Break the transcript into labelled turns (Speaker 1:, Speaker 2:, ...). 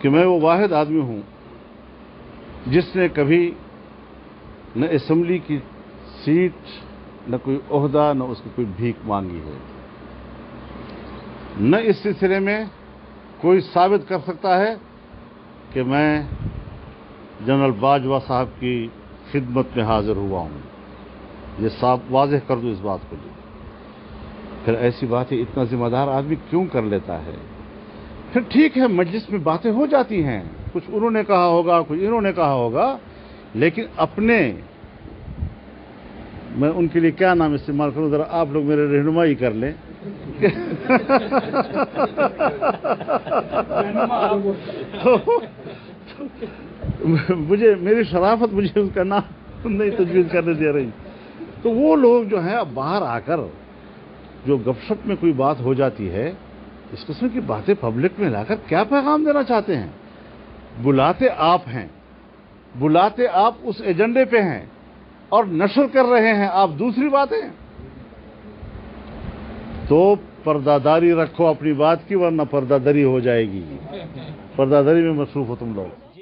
Speaker 1: کہ मैं वो वाहिद आदमी हूँ जिसने कभी न असम्बली की सीट, न कोई ओहदा, न उसकी कोई भीख मांगी है। न इस सिलसिले में कोई साबित कर सकता है कि मैं जनरल बाजवा साहब की खिदमत में हाजिर हुआ हूँ। ये साफ वाज़ेह कर दूँ इस बात को। फिर ऐसी बात है, इतना जिम्मेदार आदमी क्यों कर लेता है? फिर ठीक है, मजलिस में बातें हो जाती हैं, कुछ उन्होंने कहा होगा, कुछ इन्होंने कहा होगा, लेकिन अपने, मैं उनके लिए क्या नाम इस्तेमाल करूं, जरा आप लोग मेरे रहनुमाई कर लें। तो मुझे, मेरी शराफत मुझे उसका नाम नहीं तजवीज़ करने दे रही। तो वो लोग जो हैं, अब बाहर आकर जो गपशप में कोई बात हो जाती है, इस किस्म की बातें पब्लिक में लाकर क्या पैगाम देना चाहते हैं? बुलाते आप हैं, बुलाते आप उस एजेंडे पे हैं और नशर कर रहे हैं आप दूसरी बातें। तो पर्दादारी रखो अपनी बात की, वरना पर्दादरी हो जाएगी। पर्दादरी में मसरूफ हो तुम लोग।